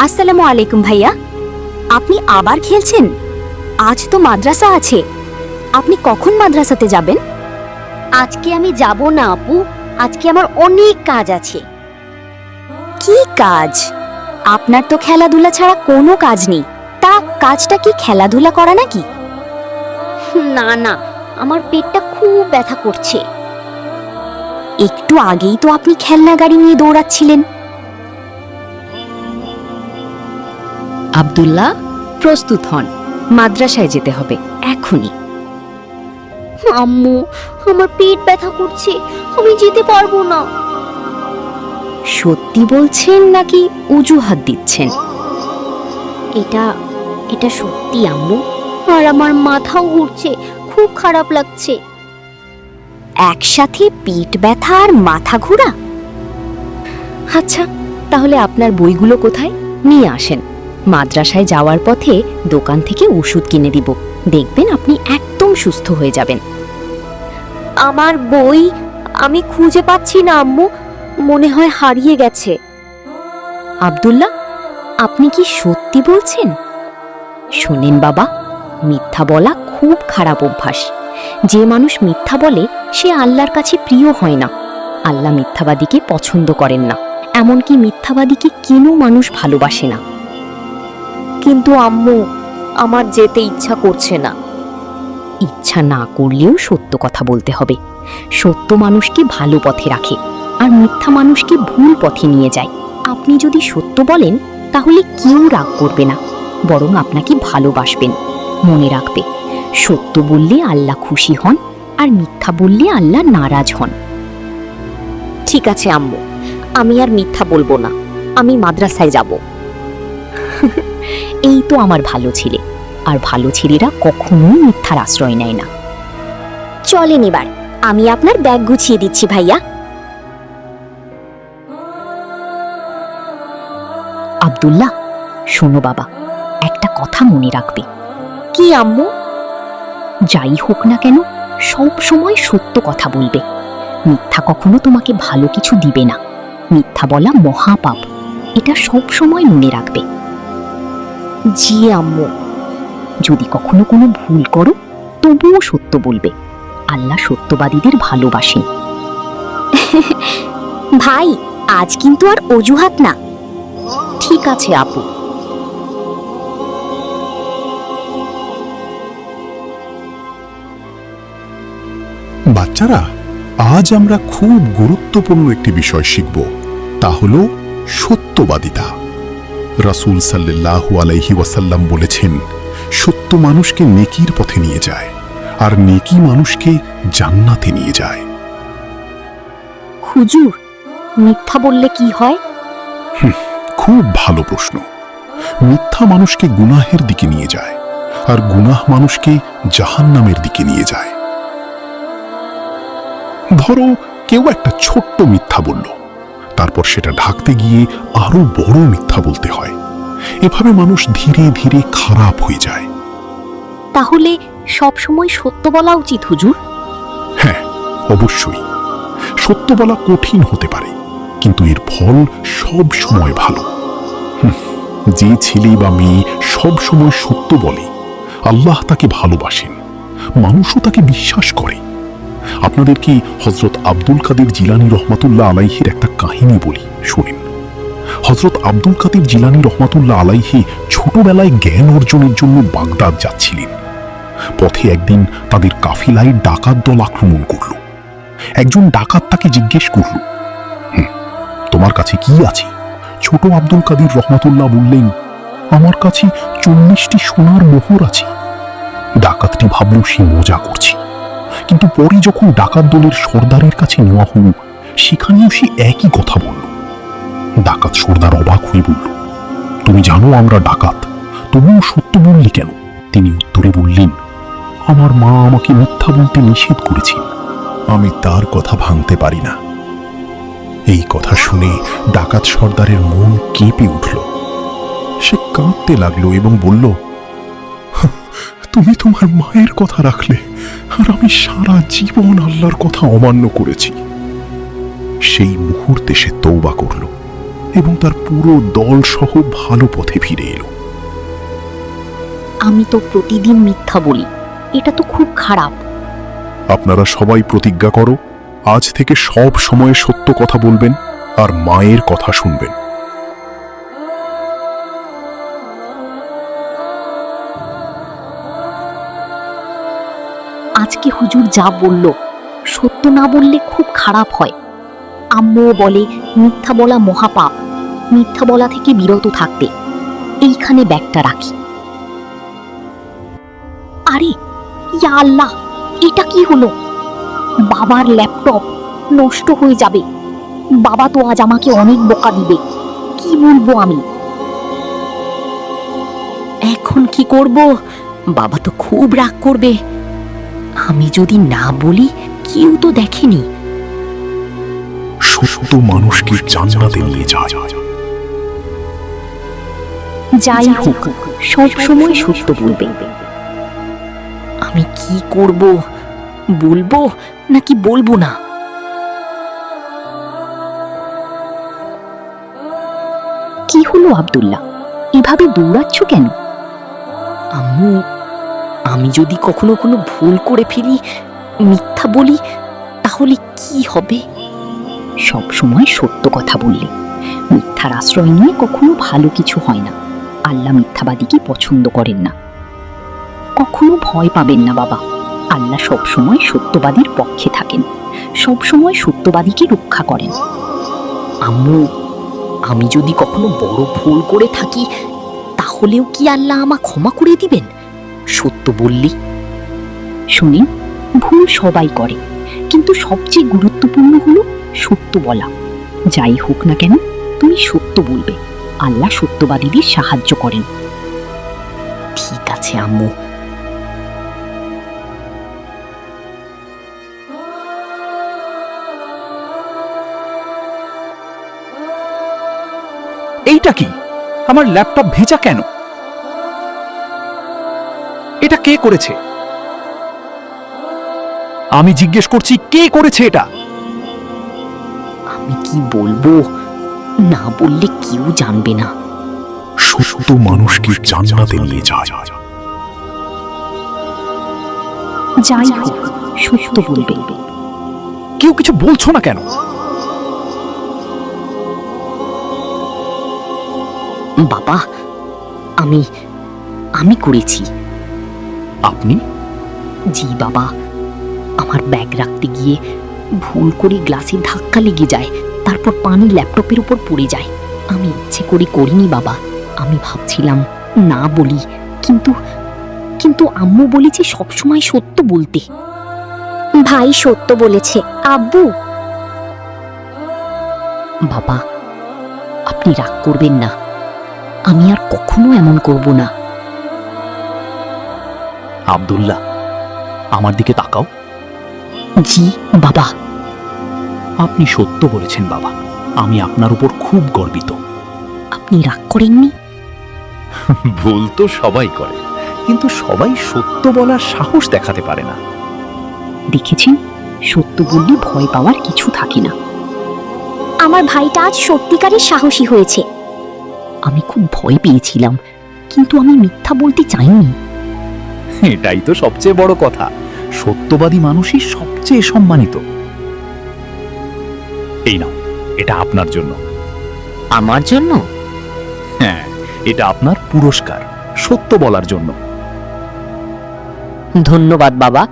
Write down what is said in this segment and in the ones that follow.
আসসালামু আলাইকুম ভাইয়া। আপনি আবার খেলছেন? আজ তো মাদ্রাসা আছে। আপনি কখন মাদ্রাসাতে যাবেন? আজকে আমি যাব না আপু, আজকে আমার অনেক কাজ আছে। কি কাজ? আপনার তো খেলাধুলা ছাড়া কোনো কাজ নেই। তা কাজটা কি খেলাধুলা করা নাকি? না না, আমার পেটটা খুব ব্যথা করছে। একটু আগেই তো আপনি খেলনা গাড়ি নিয়ে দৌড়াচ্ছিলেন। আব্দুল্লাহ, প্রস্তুত হন, মাদ্রাসায় যেতে হবে এখনই। আম্মু, আমার পেট ব্যথা করছে, আমি যেতে পারবো না। সত্যি বলছেন নাকি অজুহাত দিচ্ছেন? এটা সত্যি আম্মু, আর আমার মাথাও ঘুরছে, খুব খারাপ লাগছে। একসাথে পেট ব্যথা আর মাথা ঘোরা? আচ্ছা, তাহলে আপনার বইগুলো কোথায়? নিয়ে আসেন। মাদ্রাসায় যাওয়ার পথে দোকান থেকে ওষুধ কিনে দিব, দেখবেন আপনি একদম সুস্থ হয়ে যাবেন। আমার বই আমি খুঁজে পাচ্ছি না আম্মু, মনে হয় হারিয়ে গেছে। আব্দুল্লাহ, আপনি কি সত্যি বলছেন? শোনেন বাবা, মিথ্যা বলা খুব খারাপ অভ্যাস। যে মানুষ মিথ্যা বলে সে আল্লাহর কাছে প্রিয় হয় না। আল্লাহ মিথ্যাবাদীকে পছন্দ করেন না, এমনকি মিথ্যাবাদীকে কেউ মানুষ ভালোবাসে না। কিন্তু আম্মু, আমার যেতে ইচ্ছা করছে না। ইচ্ছা না করলেও সত্য কথা বলতে হবে। সত্য মানুষকে ভালো পথে রাখে, আর মিথ্যা মানুষকে ভুল পথে নিয়ে যায়। আপনি যদি সত্য বলেন তাহলে কেউ রাগ করবে না, বরং আপনাকে ভালোবাসবেন। মনে রাখবে, সত্য বললে আল্লাহ খুশি হন, আর মিথ্যা বললে আল্লাহ নারাজ হন। ঠিক আছে আম্মু, আমি আর মিথ্যা বলবো না। আমি মাদ্রাসায় যাব। এই তো আমার ভালো ছেলে, আর ভালো ছেলেরা কখনোই মিথ্যার আশ্রয় নেয় না। চলেন এবার, আমি আপনার ব্যাগ গুছিয়ে দিচ্ছি ভাইয়া। আব্দুল্লাহ, শোনো বাবা, একটা কথা মনে রাখবে। কি আম্মু? যাই হোক না কেন, সব সময় সত্য কথা বলবে। মিথ্যা কখনো তোমাকে ভালো কিছু দিবে না। মিথ্যা বলা মহাপাপ, এটা সব সময় মনে রাখবে। জি আম্মু। যদি কখনো কোনো ভুল করো তবুও সত্য বলবে। আল্লাহ সত্যবাদীদের ভালোবাসেন। ভাই, আজ কিন্তু আর অজুহাত না। ঠিক আছে আপু। বাচ্চারা, আজ আমরা খুব গুরুত্বপূর্ণ একটি বিষয় শিখব, তা হলো সত্যবাদিতা। রাসূল সাল্লাল্লাহু আলাইহি ওয়াসাল্লাম বলেছেন, সত্য মানুষকে নেকির পথে নিয়ে যায়, আর নেকি মানুষকে জান্নাতে নিয়ে যায়। হুজুর, মিথ্যা বললে কি হয়? খুব ভালো প্রশ্ন। মিথ্যা মানুষকে গুনাহের দিকে নিয়ে যায়, আর গুনাহ মানুষকে জাহান্নামের দিকে নিয়ে যায়। ধরো, কেউ একটা ছোট্ট মিথ্যা বলল, তারপর সেটা ঢাকতে গিয়ে আরো বড় মিথ্যা বলতে হয়। এভাবে মানুষ ধীরে ধীরে খারাপ হয়ে যায়। তাহলে সব সময় সত্য বলা উচিত হুজুর? হ্যাঁ, অবশ্যই। সত্য বলা কঠিন হতে পারে, কিন্তু এর ফল সব সময় ভালো। যে ছেলে বা মেয়ে সব সময় সত্য বলে, আল্লাহ তাকে ভালোবাসেন, মানুষও তাকে বিশ্বাস করে। আপনাদের কি হযরত আব্দুল কাদের জিলানী রহমাতুল্লাহ আলাইহির একটা কাহিনী বলি, শোনেন। হযরত আব্দুল কাদের জিলানী রহমাতুল্লাহ আলাইহি ছোটবেলায় জ্ঞান অর্জনের জন্য বাগদাদ যাচ্ছিলেন। পথে একদিন তাদের কাফিলায় ডাকাত দল আক্রমণ করল। একজন ডাকাত তাকে জিজ্ঞেস করল, তোমার কাছে কি আছে? ছোট আব্দুল কাদের রহমাতুল্লাহ বললেন, আমার কাছে 40টি সোনার মোহর আছে। ডাকাতটি ভাবল সে মজা করছে, কিন্তু পরে যখন ডাকাত দলের সর্দারের কাছে নেওয়া হল, সেখানেও সে একই কথা বলল। ডাকাত সর্দার অবাক হয়ে বলল, তুমি জানো আমরা ডাকাত, তবুও সত্য বললি কেন? তিনি উত্তরে বললেন, আমার মা আমাকে মিথ্যা বলতে নিষেধ করেছেন, আমি তার কথা ভাঙতে পারি না। এই কথা শুনে ডাকাত সর্দারের মন কেঁপে উঠল। সে কাঁদতে লাগলো এবং বলল, তুমি তোমার মায়ের কথা রাখলে, আর আমি সারা জীবন আল্লাহর কথা অমান্য করেছি। সেই মুহূর্তে সে তওবা করল এবং তার পুরো দল সহ ভালো পথে ফিরে এলো। আমি তো প্রতিদিন মিথ্যা বলি, এটা তো খুব খারাপ। আপনারা সবাই প্রতিজ্ঞা করো, আজ থেকে সব সময় সত্য কথা বলবেন আর মায়ের কথা শুনবেন। আজকে হুজুর যা বলল, সত্য না বললে খুব খারাপ হয়। আম্মুও বলে মিথ্যা বলা মহাপাপ, মিথ্যা বলা থেকে বিরত থাকতে। এইখানে ব্যাগটা রাখি। আরে ইয়া আল্লাহ, এটা কি হলো? বাবার ল্যাপটপ নষ্ট হয়ে যাবে। বাবা তো আজ আমাকে অনেক বকা দিবে। কি বলবো আমি? এখন কি করব? বাবা তো খুব রাগ করবে। আমি যদি না বলি, কেউ তো দেখেনি। সত্য মানুষকে জান্নাতে নিয়ে যায়। যাই হোক, সব সময় সত্য বলবে। আমি কি করব? বলবো নাকি বলবো না? কি হলো আব্দুল্লাহ, এভাবে দৌড়াচ্ছ কেন? আম্মু, আমি যদি কখনো কোনো ভুল করে ফেলি, মিথ্যা বলি, তাহলে কি হবে? সব সময় সত্য কথা বললে মিথ্যার আশ্রয় নিয়ে কখনো ভালো কিছু হয় না। আল্লাহ মিথ্যাবাদীকে পছন্দ করেন না। কখনো ভয় পাবেন না বাবা, আল্লাহ সব সময় সত্যবাদীর পক্ষে থাকেন, সব সময় সত্যবাদীকে রক্ষা করেন। আম্মু, আমি যদি কখনো বড় ভুল করে থাকি, তাহলেও কি আল্লাহ আমাকে ক্ষমা করে দিবেন সত্য বললি? শুনি, ভুল সবাই করে, কিন্তু সবচেয়ে গুরুত্বপূর্ণ হলো সত্য বলা। যাই হোক না কেন, তুমি সত্য বলবে। আল্লাহ সত্যবাদীদের সাহায্য করেন। ঠিক আছে আম্মু। এইটা কি? আমার ল্যাপটপ ভেজা কেন? এটা কে করেছে? আমি জিজ্ঞেস করছি, কে করেছে এটা? আমি কি বলবো? না বললে কেউ জানবে না। সত্য মানুষকে জান্নাতে নিয়ে যায়। যাই হোক, সত্য বলবে। কেউ কিছু বলছো না কেন? বাবা, আমি আমি করেছি। আপনি? জি বাবা, আমার ব্যাগ রাখতে গিয়ে ভুল করে গ্লাসে ধাক্কা লেগে যায়, তারপর পানি ল্যাপটপের উপর পড়ে যায়। আমি ইচ্ছে করে করিনি বাবা। আমি ভাবছিলাম না বলি, কিন্তু কিন্তু আম্মু বলেছে সবসময় সত্য বলতে। ভাই সত্য বলেছে আব্বু। বাবা, আপনি রাগ করবেন না, আমি আর কখনো এমন করব না। আব্দুল্লাহ, আমার দিকে তাকাও। জি বাবা। আপনি সত্য বলেছেন বাবা, আমি আপনার উপর খুব গর্বিত। আপনি রাগ করেননি? ভুল তো সবাই করে, কিন্তু সবাই সত্য বলার সাহস দেখাতে পারে না। দেখেছেন, সত্য বললে ভয় পাওয়ার কিছু থাকে না। আমার ভাইটা আজ সত্যিকারের সাহসী হয়েছে। আমি খুব ভয় পেয়েছিলাম, কিন্তু আমি মিথ্যা বলতে চাইনি। এটাই তো সবচেয়ে বড় কথা। সত্যবাদী মানুষই সবচেয়ে সম্মানিত। এই নাও, এটা আপনার জন্য। আমার জন্য? হ্যাঁ, এটা আপনার পুরস্কার সত্য বলার জন্য। ধন্যবাদ বাবা,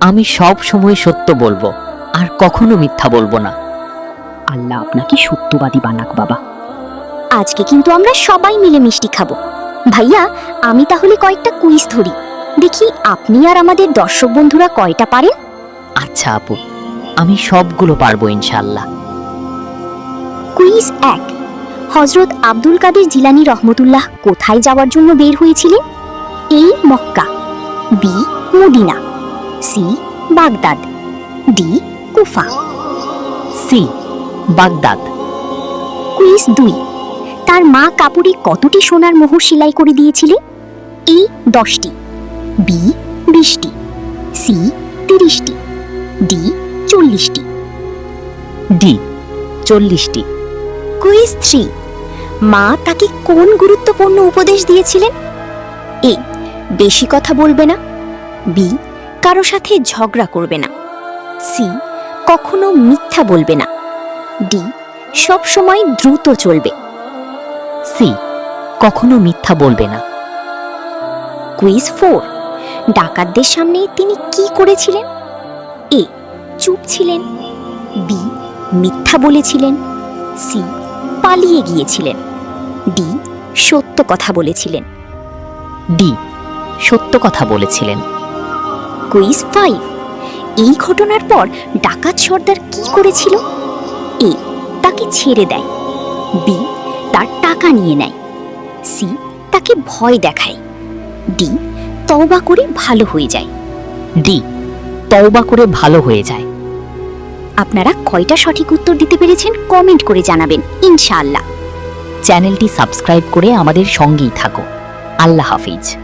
আমি সব সময় সত্য বলবো আর কখনো মিথ্যা বলবো না। আল্লাহ আপনাকে সত্যবাদী বানাক বাবা। আজকে কিন্তু আমরা সবাই মিলে মিষ্টি খাবো। ভাইয়া, আমি তাহলে কয়েকটা কুইজ ধরি, দেখি আপনি আর আমাদের দর্শক বন্ধুরা কয়টা পারেন। আচ্ছা আপু, আমি সবগুলো পারবো ইনশাআল্লাহ। কুইজ 1, হযরত আব্দুল কাদের জিলানী রহমতুল্লাহ কোথায় যাওয়ার জন্য বের হয়েছিলেন? A Mecca, B Medina, C Baghdad, D Kufa. C Baghdad. Quiz 2, তার মা কাপুরে কতটি সোনার মোহর সেলাই করে দিয়েছিলেন? এ 10টি, বি 20টি, সি 30টি, ডি 40টি। ডি 40টি। কুইজ 3, মা তাকে কোন গুরুত্বপূর্ণ উপদেশ দিয়েছিলেন? এ, বেশি কথা বলবে না। বি, কারো সাথে ঝগড়া করবে না। সি, কখনো মিথ্যা বলবে না। ডি, সব সময় দ্রুত চলবে। সি, কখনো মিথ্যা বলবে না। কুইজ 4, ডাকাতদের সামনে তিনি কি করেছিলেন? এ, চুপ ছিলেন। বি, মিথ্যা বলেছিলেন। সি, পালিয়ে গিয়েছিলেন। ডি, সত্য কথা বলেছিলেন। ডি, সত্য কথা বলেছিলেন। কুইজ 5, এই ঘটনার পর ডাকাত সর্দার কি করেছিল? এ, তাকে ছেড়ে দেয়। বি, তার টাকা নিয়ে নেয়। সি, তাকে ভয় দেখায়। ডি, তওবা করে ভালো হয়ে যায়। ডি, তওবা করে ভালো হয়ে যায়। আপনারা কয়টা সঠিক উত্তর দিতে পেরেছেন কমেন্ট করে জানাবেন ইনশাআল্লাহ। চ্যানেলটি সাবস্ক্রাইব করে আমাদের সঙ্গেই থাকো। আল্লাহ হাফিজ।